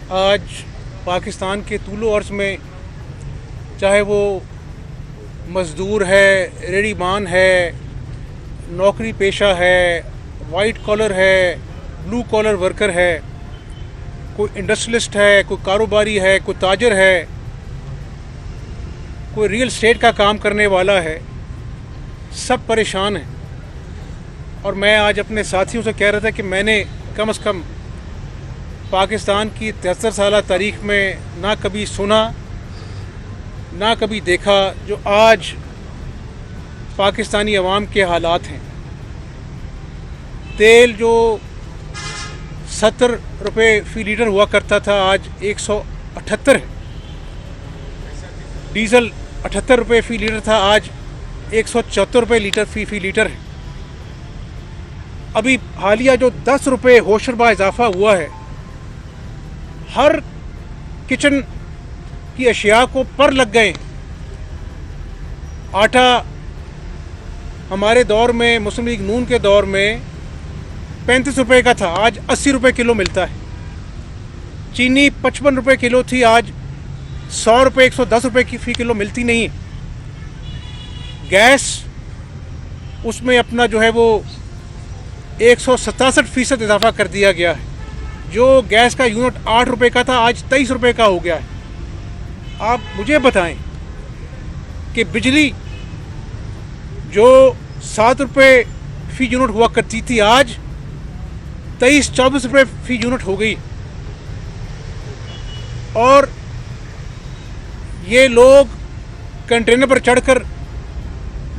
आज पाकिस्तान के तूलो अर्ज़ में, चाहे वो मज़दूर है, रेहड़ीमान है, नौकरी पेशा है, वाइट कॉलर है, ब्लू कॉलर वर्कर है, कोई इंडस्ट्रियलिस्ट है, कोई कारोबारी है, कोई ताजर है, कोई रियल एस्टेट का काम करने वाला है, सब परेशान हैं। और मैं आज अपने साथियों से कह रहा था कि मैंने कम से कम पाकिस्तान की 73 साल तारीख़ में ना कभी सुना ना कभी देखा जो आज पाकिस्तानी अवाम के हालात हैं। तेल जो 70 रुपये फ़ी लीटर हुआ करता था आज 178 है। डीज़ल 78 रुपये फ़ी लीटर था आज 174 रुपये लीटर फ़ी लीटर है। अभी हालिया जो 10 रुपये होशरबा इजाफा हुआ है, हर किचन की अशिया को पर लग गए। आटा हमारे दौर में, मुस्लिम लीग नून के दौर में 35 रुपये का था, आज 80 रुपये किलो मिलता है। चीनी 55 रुपये किलो थी, आज 100 रुपये 110 रुपये की फ़ी किलो मिलती नहीं है। गैस उसमें अपना जो है वो 167% इजाफा कर दिया गया है। जो गैस का यूनिट 8 रुपये का था आज 23 रुपये का हो गया है। आप मुझे बताएं कि बिजली जो 7 रुपये फ़ी यूनिट हुआ करती थी आज 23-24 रुपये फ़ी यूनिट हो गई। और ये लोग कंटेनर पर चढ़कर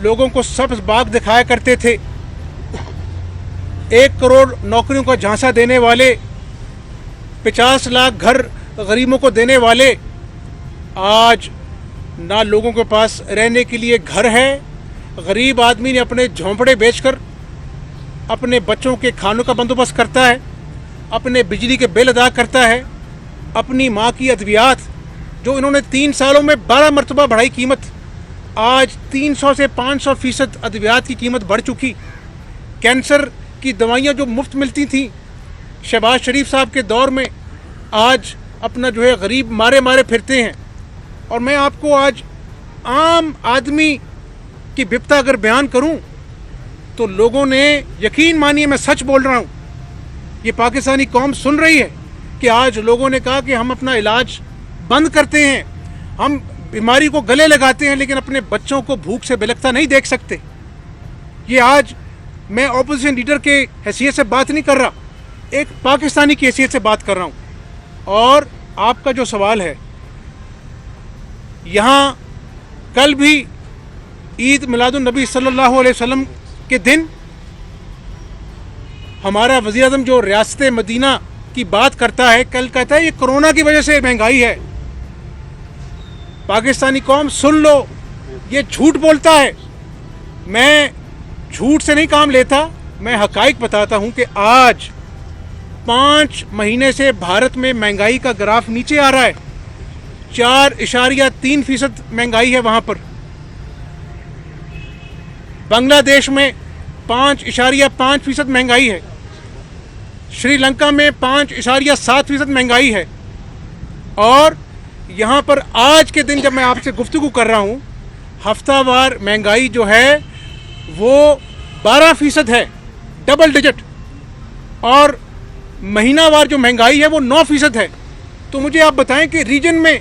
लोगों को सब्ज़ बाग दिखाया करते थे। 1 करोड़ नौकरियों का झांसा देने वाले, 50 लाख घर गरीबों को देने वाले, आज ना लोगों के पास रहने के लिए घर है। गरीब आदमी ने अपने झोंपड़े बेचकर अपने बच्चों के खानों का बंदोबस्त करता है, अपने बिजली के बिल अदा करता है, अपनी माँ की अद्वियात जो इन्होंने 3 सालों में 12 मरतबा बढ़ाई कीमत, आज 300 से 500% अद्वियात की कीमत बढ़ चुकी। कैंसर की दवाइयाँ जो मुफ्त मिलती थी शहबाज शरीफ साहब के दौर में, आज अपना जो है गरीब मारे मारे फिरते हैं। और मैं आपको आज आम आदमी की विपता अगर बयान करूं तो लोगों ने, यकीन मानिए मैं सच बोल रहा हूं, ये पाकिस्तानी कौम सुन रही है कि आज लोगों ने कहा कि हम अपना इलाज बंद करते हैं, हम बीमारी को गले लगाते हैं, लेकिन अपने बच्चों को भूख से बिलखता नहीं देख सकते। ये आज मैं ऑपोजिशन लीडर के हैसियत से बात नहीं कर रहा, एक पाकिस्तानी की हैसियत से बात कर रहा हूँ। और आपका जो सवाल है, यहाँ कल भी ईद मिलादुन नबी सल्लल्लाहु अलैहि वसल्लम के दिन हमारा वज़ीर आज़म जो रियासत मदीना की बात करता है, कल कहता है ये कोरोना की वजह से महंगाई है। पाकिस्तानी कौम सुन लो, ये झूठ बोलता है। मैं झूठ से नहीं काम लेता, मैं हकाइक बताता हूं कि आज 5 महीने से भारत में महंगाई का ग्राफ नीचे आ रहा है। 4.3% महंगाई है वहां पर। बांग्लादेश में 5.5% महंगाई है। श्रीलंका में 5.7% महंगाई है। और यहाँ पर आज के दिन जब मैं आपसे गुफ्तगू कर रहा हूँ, हफ्तावार महंगाई जो है वो 12% है, डबल डिजिट। और महीनावार जो महंगाई है वो 9% है। तो मुझे आप बताएं कि रीजन में,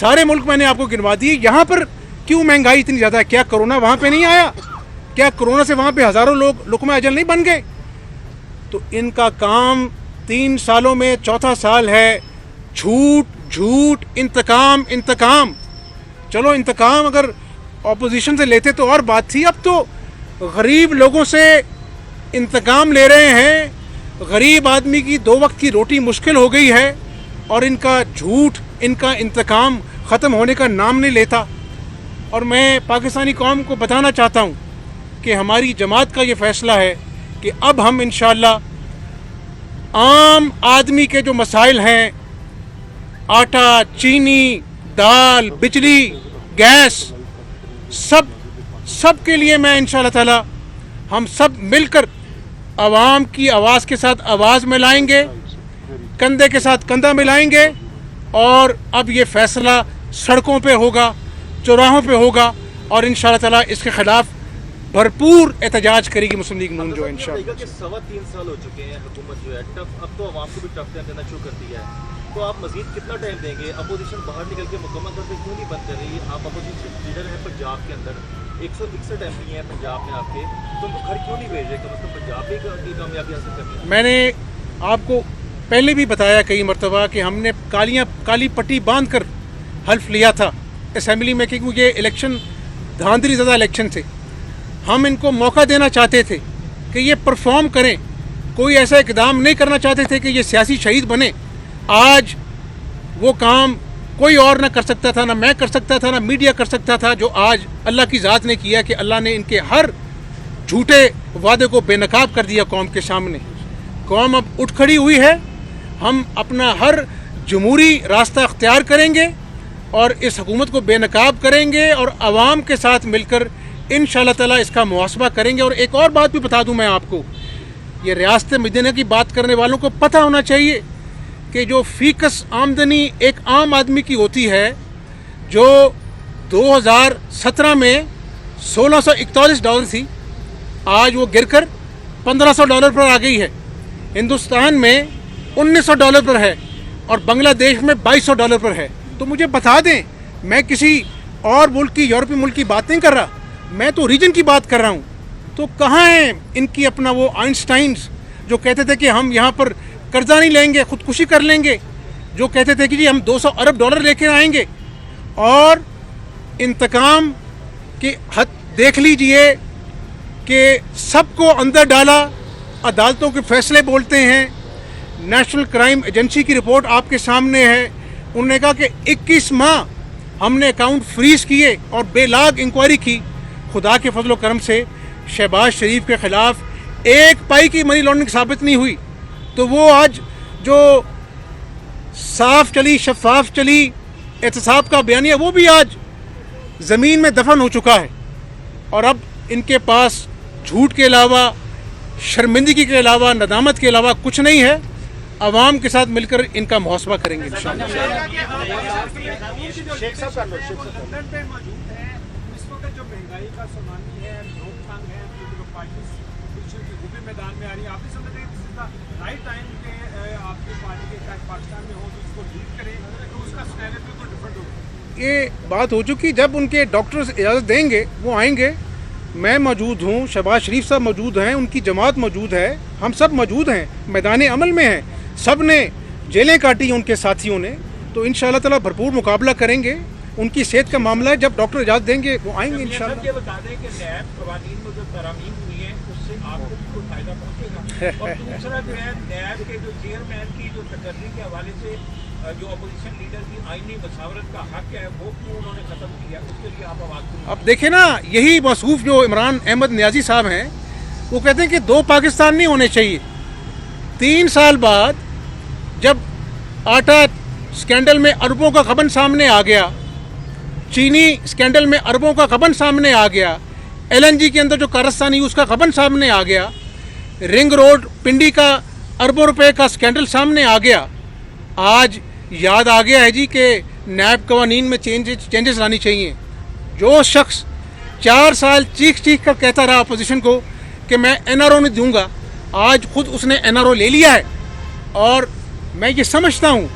सारे मुल्क मैंने आपको गिनवा दिए, यहाँ पर क्यों महंगाई इतनी ज़्यादा है? क्या कोरोना वहाँ पे नहीं आया? क्या कोरोना से वहाँ पे हज़ारों लोग लुक़मा अजल नहीं बन गए? तो इनका काम 3 सालों में चौथा साल है, झूठ झूठ, इंतकाम इंतकाम। चलो इंतकाम अगर ऑपोजिशन से लेते तो और बात थी, अब तो गरीब लोगों से इंतकाम ले रहे हैं। गरीब आदमी की 2 वक्त की रोटी मुश्किल हो गई है और इनका झूठ, इनका इंतकाम ख़त्म होने का नाम नहीं लेता। और मैं पाकिस्तानी कौम को बताना चाहता हूँ कि हमारी जमात का ये फ़ैसला है कि अब हम इंशाअल्लाह आम आदमी के जो मसाइल हैं, आटा, चीनी, दाल, बिजली, गैस, सब के लिए मैं इंशाअल्लाह ताला हम सब मिलकर आवाम की आवाज़ के साथ आवाज़ मिलाएंगे। कंधे के साथ कंधा मिलाएंगे और अब ये फैसला सड़कों पे होगा, चौराहों पे होगा और इंशाअल्लाह ताला इसके खिलाफ भरपूर एहतजाज करेगी मुस्लिम लीग नून जो है इंशाअल्लाह। 3.25 साल हो चुके हैं, हुकूमत जो है टफ, अब तो आवाम को भी टफ टाइम देना शुरू कर दिया है, तो आप मजीद कितना टाइम देंगे? अपोजिशन बाहर निकल के मुकम्मल तौर पर क्यों नहीं बंद कर रही? आप अपोजिशन लीडर हैं पंजाब के अंदर, 161 एमपी हैं पंजाब में आपके, तो उनको घर क्यों नहीं भेज रहे? कम अज़ कम पंजाब में कामयाबी हासिल करनी है। मैंने आपको पहले भी बताया कई मरतबा कि हमने काली पट्टी बांध कर हल्फ लिया था असम्बली में, क्योंकि ये इलेक्शन धांधली ज़्यादा इलेक्शन थे। हम इनको मौका देना चाहते थे कि ये परफॉर्म करें, कोई ऐसा इकदाम नहीं करना चाहते थे कि ये सियासी शहीद बने। आज वो काम कोई और ना कर सकता था, ना मैं कर सकता था, ना मीडिया कर सकता था, जो आज अल्लाह की ज़ात ने किया कि अल्लाह ने इनके हर झूठे वादे को बेनकाब कर दिया कौम के सामने। कौम अब उठ खड़ी हुई है, हम अपना हर जमहूरी रास्ता अख्तियार करेंगे और इस हुकूमत को बेनकाब करेंगे और आवाम के साथ मिलकर इंशाअल्लाह ताला इसका मुहासबा करेंगे। और एक और बात भी बता दूं मैं आपको, ये रियासत मदीना की बात करने वालों को पता होना चाहिए कि जो फीकस आमदनी एक आम आदमी की होती है, जो 2017 में $1641 थी, आज वो गिरकर $1500 पर आ गई है। हिंदुस्तान में $1900 पर है और बांग्लादेश में $2200 पर है। तो मुझे बता दें, मैं किसी और मुल्क की, यूरोपीय मुल्क की बात नहीं कर रहा, मैं तो रीजन की बात कर रहा हूँ। तो कहाँ है इनकी अपना वो आइंस्टाइन्स जो कहते थे कि हम यहाँ पर कर्जा नहीं लेंगे, खुदकुशी कर लेंगे, जो कहते थे कि जी हम $200 अरब लेके आएंगे। और इंतकाम की हद देख लीजिए कि सबको अंदर डाला, अदालतों के फैसले बोलते हैं। नेशनल क्राइम एजेंसी की रिपोर्ट आपके सामने है, उन्होंने कहा कि 21 माह हमने अकाउंट फ्रीज किए और बेलाग इंक्वायरी की। खुदा के फजल करम से शहबाज शरीफ के ख़िलाफ़ एक पाई की मनी लॉन्ड्रिंग साबित नहीं हुई, तो वो आज जो साफ चली, शफाफ चली एहतसाब का बयानिया, वो भी आज ज़मीन में दफन हो चुका है। और अब इनके पास झूठ के अलावा, शर्मिंदगी के अलावा, नदामत के अलावा कुछ नहीं है। आवाम के साथ मिलकर इनका मुहासबा करेंगे इंशाअल्लाह। ये बात हो चुकी, जब उनके डॉक्टर्स इजाज़त देंगे वो आएंगे। मैं मौजूद हूँ, शहबाज शरीफ साहब मौजूद हैं, उनकी जमात मौजूद है, हम सब मौजूद हैं, मैदान अमल में हैं। सब ने जेलें काटी उनके साथियों ने, तो इंशाअल्लाह ताला भरपूर मुकाबला करेंगे। उनकी सेहत का मामला है, जब डॉक्टर इजाज़त देंगे वो आएंगे इंशाअल्लाह। ये बता दें कि नैब क़वानीन में जो तरामीम हुई है उससे आपको भी कोई फ़ायदा पहुँचेगा। और दूसरा जो है, नैब के जो चेयरमैन की जो तकर्री के हवाले से जो अपोजिशन लीडर की आईनी मसावरत का हक है, वो क्यों उन्होंने ख़त्म किया, उसके लिए आप आवाज़ करें। अब देखें ना, यही मसूफ जो इमरान अहमद नियाज़ी साहब हैं, वो कहते हैं कि 2 पाकिस्तान नहीं होने चाहिए। 3 साल बाद जब आटा स्कैंडल में अरबों का गबन सामने आ गया, चीनी स्कैंडल में अरबों का गबन सामने आ गया, LNG के अंदर जो कारस्तानी उसका गबन सामने आ गया, रिंग रोड पिंडी का अरबों रुपए का स्कैंडल सामने आ गया, आज याद आ गया है जी कि नैब कवानीन में चेंजेस लानी चाहिए। जो शख्स 4 साल चीख कर कहता रहा अपोजिशन को कि मैं NRO नहीं दूंगा, आज खुद उसने NRO ले लिया है। और मैं ये समझता हूँ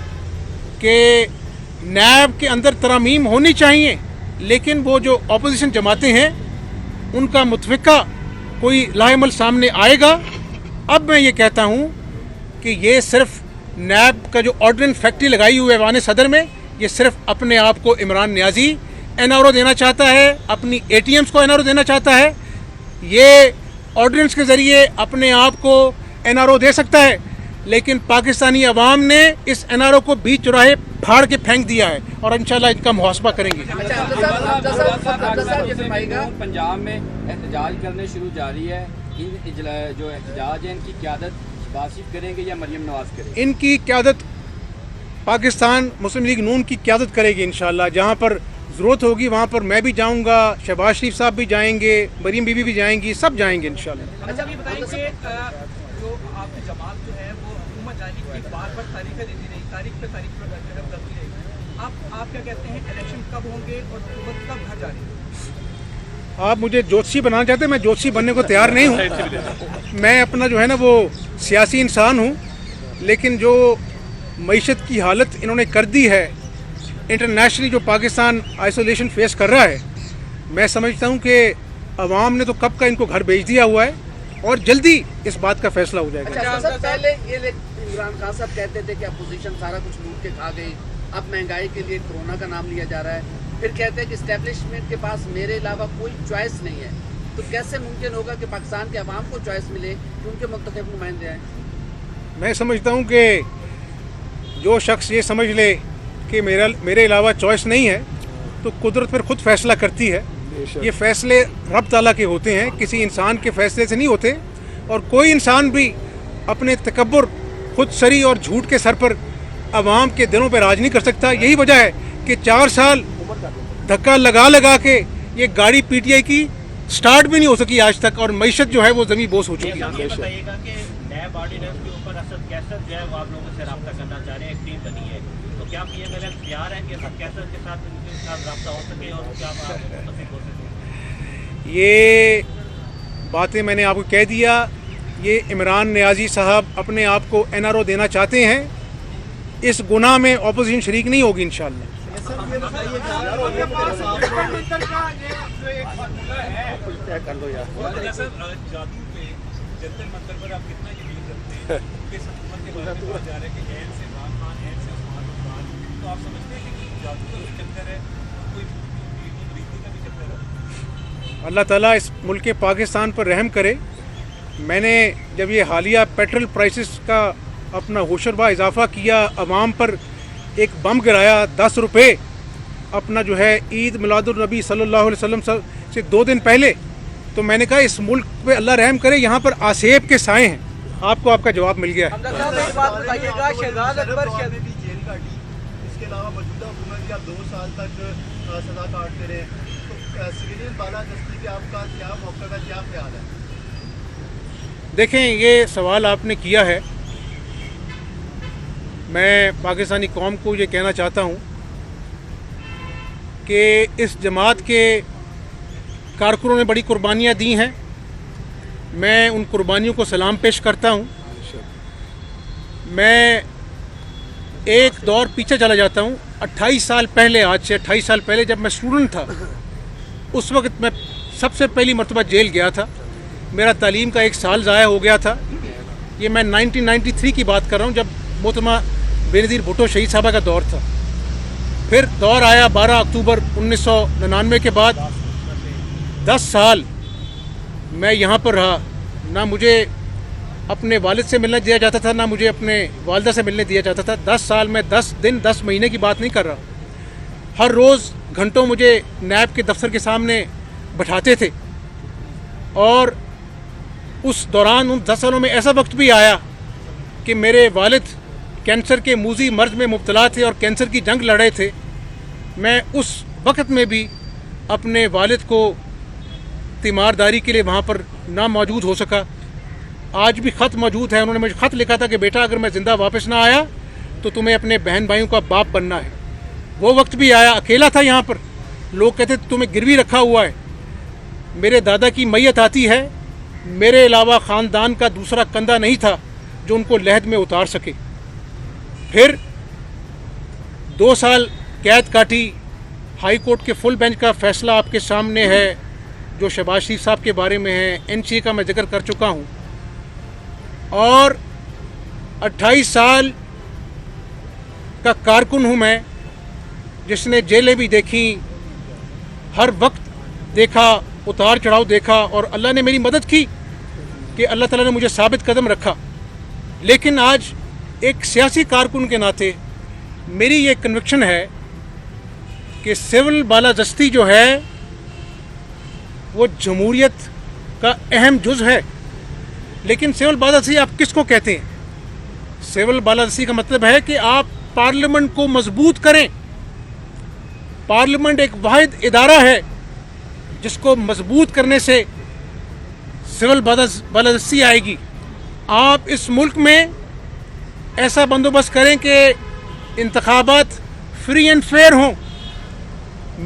कि नैब के अंदर तरामीम होनी चाहिए, लेकिन वो जो अपोजिशन जमातें हैं उनका मुतफ़िका कोई लाएमल सामने आएगा। अब मैं ये कहता हूँ कि ये सिर्फ नैब का जो ऑर्डिनेंस फैक्ट्री लगाई हुई है ऐवान सदर में, ये सिर्फ अपने आप को इमरान नियाज़ी NRO देना चाहता है, अपनी ATMs को NRO देना चाहता है। ये ऑर्डिनेंस के ज़रिए अपने आप को NRO दे सकता है, लेकिन पाकिस्तानी अवाम ने इस NRO को बीच चौराहे फाड़ के फेंक दिया है और इंशाल्लाह इनका मुहासबा करेंगे। पंजाब में एहतजाज करने शुरू जारी है, इन जो एहतजाज है इनकी क़यादत बासिफ करेंगे या मरियम नवाज करेंगे? इनकी क़यादत पाकिस्तान मुस्लिम लीग नून की क़यादत करेगी इंशाल्लाह। जहाँ पर ज़रूरत होगी वहाँ पर मैं भी जाऊँगा, शहबाज शरीफ साहब भी जाएंगे, मरियम बीबी भी जाएंगी, सब जाएंगे इंशाल्लाह। अच्छा, ये बताएं कि जो आपकी जमात जो है वो हुकूमत जाने की पार्टी बार बार तारीखें देती रही, तारीख पे करती रही। आप क्या कहते हैं, इलेक्शन कब होंगे और हुकूमत कब घर जा रही है? आप मुझे ज्योतिषी बनाना चाहते हैं, मैं ज्योतिषी बनने को तैयार नहीं हूँ। मैं अपना जो है ना वो सियासी इंसान हूँ, लेकिन जो मईशत की हालत इन्होंने कर दी है, इंटरनेशनली जो पाकिस्तान आइसोलेशन फेस कर रहा है, मैं समझता हूँ कि अवाम ने तो कब का इनको घर भेज दिया हुआ है और जल्दी इस बात का फैसला हो जाएगा। अच्छा सर, पहले ये इमरान खान साहब कहते थे कि अपोजिशन सारा कुछ लूट के खा गई, अब महंगाई के लिए कोरोना का नाम लिया जा रहा है, फिर कहते हैं कि इस्टेब्लिशमेंट के पास मेरे अलावा कोई चॉइस नहीं है। तो कैसे मुमकिन होगा कि पाकिस्तान के अवाम को चॉइस मिले कि उनके मुंतखब नुमाइंदे आए? मैं समझता हूँ कि जो शख्स ये समझ ले कि मेरे अलावा चॉइस नहीं है, तो कुदरत फिर खुद फैसला करती है। ये फैसले रब ताला के होते हैं, किसी इंसान के फैसले से नहीं होते। और कोई इंसान भी अपने तकब्बुर, खुद सरी और झूठ के सर पर अवाम के दिलों पर राज नहीं कर सकता। यही वजह है कि 4 साल धक्का लगा के ये गाड़ी पीटीआई की स्टार्ट भी नहीं हो सकी आज तक, और मईशत जो है वो जमीन बोस हो चुकी है। बताइएगा कि नैब ऑर्डिनेंस के ऊपर असद कैसर जो है वो आप लोगों से रब्ता करना चाह रहे हैं, एक टीम बनी है, तो क्या पीएमएलएन तैयार है कि असद कैसर के साथ उनके साथ रब्ता हो सके और क्या आप मुतफिक हो सके? ये बातें मैंने आपको कह दिया। ये इमरान नियाजी साहब अपने आप को एनआरओ देना चाहते हैं, इस गुनाह में अपोजिशन शरीक नहीं होगी इंशाल्लाह। अल्लाह ताला इस मुल्क के पाकिस्तान पर रहम करे। मैंने जब ये हालिया पेट्रोल प्राइसेस का अपना होशरबा इजाफा किया, अवाम पर एक बम गिराया 10 रुपये, अपना जो है ईद मिलादुल नबी सल्लल्लाहु अलैहि वसल्लम से 2 दिन पहले, तो मैंने कहा इस मुल्क पे अल्लाह रहम करे, यहाँ पर आसेब के साए हैं। आपको आपका जवाब मिल गया है। इसके अलावा मौजूदा हुकूमत या 2 साल तक सजा काटते रहे, तो सिविलियन बालादस्ती पे आपका क्या मौक़िफ़ है, क्या ख्याल है? देखें, ये सवाल आपने किया है, मैं पाकिस्तानी कौम को ये कहना चाहता हूँ कि इस जमात के कारकुनों ने बड़ी कुर्बानियाँ दी हैं। मैं उन कुर्बानियों को सलाम पेश करता हूँ। मैं एक दौर पीछे चला जाता हूँ, 28 साल पहले, आज से 28 साल पहले जब मैं स्टूडेंट था, उस वक्त मैं सबसे पहली मरतबा जेल गया था। मेरा तालीम का 1 साल ज़ाया हो गया था। ये मैं 1993 की बात कर रहा हूँ, जब मोहतरमा बेनज़ीर भुट्टो शहीद साहबा का दौर था। फिर दौर आया 12 अक्टूबर 1999 के बाद। 10 साल मैं यहाँ पर रहा। ना मुझे अपने वालिद से मिलने दिया जाता था, ना मुझे अपने वालिदा से मिलने दिया जाता था। 10 साल में 10 दिन 10 महीने की बात नहीं कर रहा। हर रोज़ घंटों मुझे नैब के दफ्तर के सामने बैठाते थे, और उस दौरान उन 10 सालों में ऐसा वक्त भी आया कि मेरे वालिद कैंसर के मूजी मर्ज में मुब्तला थे और कैंसर की जंग लड़े थे। मैं उस वक्त में भी अपने वालिद को तीमारदारी के लिए वहाँ पर ना मौजूद हो सका। आज भी ख़त मौजूद है। उन्होंने मुझे ख़त लिखा था कि बेटा, अगर मैं ज़िंदा वापस ना आया तो तुम्हें अपने बहन भाइयों का बाप बनना है। वो वक्त भी आया, अकेला था यहाँ पर। लोग कहते तुम्हें गिरवी रखा हुआ है। मेरे दादा की मैयत आती है, मेरे अलावा ख़ानदान का दूसरा कंधा नहीं था जो उनको लहद में उतार सके। फिर 2 साल कैद काटी। हाई कोर्ट के फुल बेंच का फ़ैसला आपके सामने है, जो शहबाज शरीफ साहब के बारे में है। NCA का मैं जिक्र कर चुका हूँ। और 28 साल का कारकुन हूँ मैं, जिसने जेलें भी देखी, हर वक्त देखा, उतार चढ़ाव देखा, और अल्लाह ने मेरी मदद की कि अल्लाह ताला ने मुझे साबित कदम रखा। लेकिन आज एक सियासी कारकुन के नाते मेरी ये कन्विक्शन है कि सिविल बालादस्ती जो है वो जमहूरियत का अहम जुज़ है। लेकिन सिविल बालादस्ती आप किसको कहते हैं? सिविल बालादस्ती का मतलब है कि आप पार्लियामेंट को मजबूत करें। पार्लियामेंट एक वाहिद इदारा है जिसको मजबूत करने से सिविल बालादस्ती आएगी। आप इस मुल्क में ऐसा बंदोबस्त करें कि इंतखाबात फ्री एंड फेयर हों,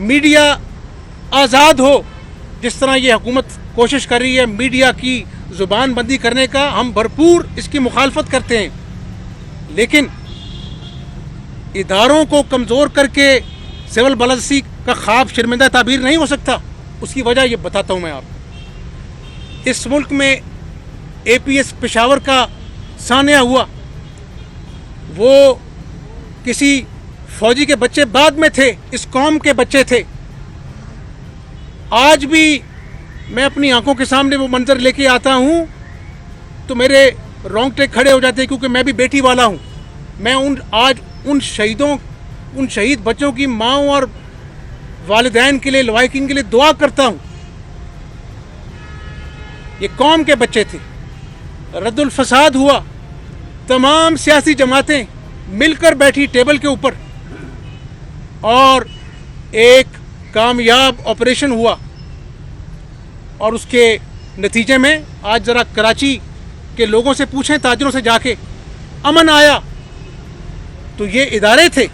मीडिया आज़ाद हो। जिस तरह ये हुकूमत कोशिश कर रही है मीडिया की ज़ुबान बंदी करने का, हम भरपूर इसकी मुखालफत करते हैं। लेकिन इदारों को कमज़ोर करके सिविल बालादस्ती का ख्वाब शर्मिंदा ताबीर नहीं हो सकता। उसकी वजह ये बताता हूँ मैं आपको। इस मुल्क में APS पेशावर का सानिया हुआ, वो किसी फौजी के बच्चे बाद में थे, इस कौम के बच्चे थे। आज भी मैं अपनी आंखों के सामने वो मंजर लेके आता हूँ तो मेरे रोंगटे खड़े हो जाते हैं, क्योंकि मैं भी बेटी वाला हूँ। मैं उन शहीद बच्चों की माँओं और वालिदैन के लिए, लवाहिकीन के लिए दुआ करता हूँ। ये कौम के बच्चे थे। रद्दुल फसाद हुआ, तमाम सियासी जमातें मिलकर बैठी टेबल के ऊपर और एक कामयाब ऑपरेशन हुआ, और उसके नतीजे में आज ज़रा कराची के लोगों से पूछें, ताजरों से जाके, अमन आया। तो ये इदारे थे,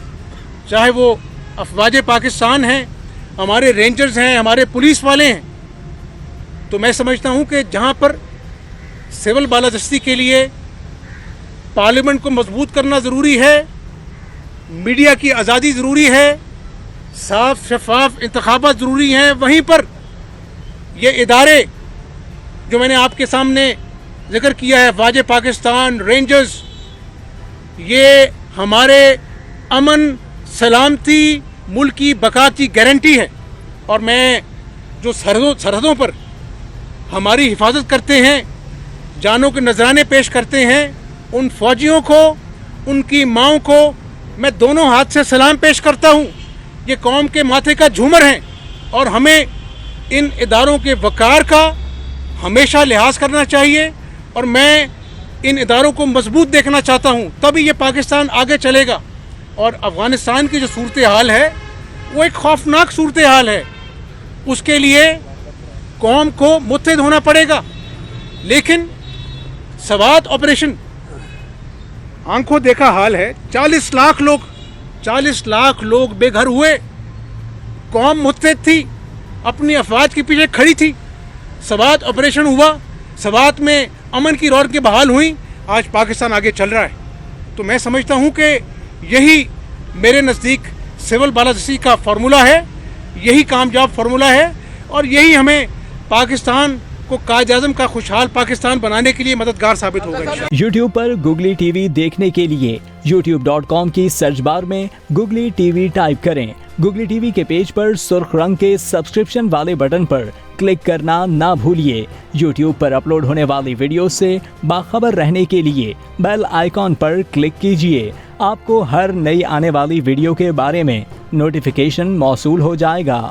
चाहे वो अफवाज पाकिस्तान हैं, हमारे रेंजर्स हैं, हमारे पुलिस वाले हैं। तो मैं समझता हूँ कि जहाँ पर सिविल बालादस्ती के लिए पार्लियामेंट को मजबूत करना ज़रूरी है, मीडिया की आज़ादी ज़रूरी है, साफ शफाफ इंतखाबात ज़रूरी हैं, वहीं पर ये इदारे जो मैंने आपके सामने जिक्र किया है, अफवाज पाकिस्तान, रेंजर्स, ये हमारे अमन सलामती मुल्क की बका की गारंटी है। और मैं जो सरहदों पर हमारी हिफाजत करते हैं, जानों के नजराने पेश करते हैं, उन फौजियों को, उनकी माँओं को मैं दोनों हाथ से सलाम पेश करता हूँ। ये कौम के माथे का झूमर हैं और हमें इन इदारों के वक़ार का हमेशा लिहाज करना चाहिए, और मैं इन इदारों को मजबूत देखना चाहता हूँ। तभी ये पाकिस्तान आगे चलेगा। और अफ़गानिस्तान की जो सूरत हाल है वो एक खौफनाक सूरत हाल है, उसके लिए कौम को मुत्तहिद होना पड़ेगा। लेकिन सवात ऑपरेशन आंखों देखा हाल है, 40 लाख लोग बेघर हुए, कौम मुत्तहिद थी, अपनी अफवाज के पीछे खड़ी थी। सवात ऑपरेशन हुआ, सवात में अमन की रौनक बहाल हुई, आज पाकिस्तान आगे चल रहा है। तो मैं समझता हूँ कि यही मेरे नज़दीक सिविल बालादस्ती का फार्मूला है, यही कामयाब फार्मूला है, और यही हमें पाकिस्तान को कायद-ए-आज़म का खुशहाल पाकिस्तान बनाने के लिए मददगार साबित होगा। YouTube पर Googly TV देखने के लिए youtube.com की सर्च बार में Googly TV टाइप करें। Googly TV के पेज पर सुर्ख रंग के सब्सक्रिप्शन वाले बटन पर क्लिक करना ना भूलिए। YouTube पर अपलोड होने वाली वीडियो से बाखबर रहने के लिए बेल आइकॉन पर क्लिक कीजिए। आपको हर नई आने वाली वीडियो के बारे में नोटिफिकेशन मौसूल हो जाएगा।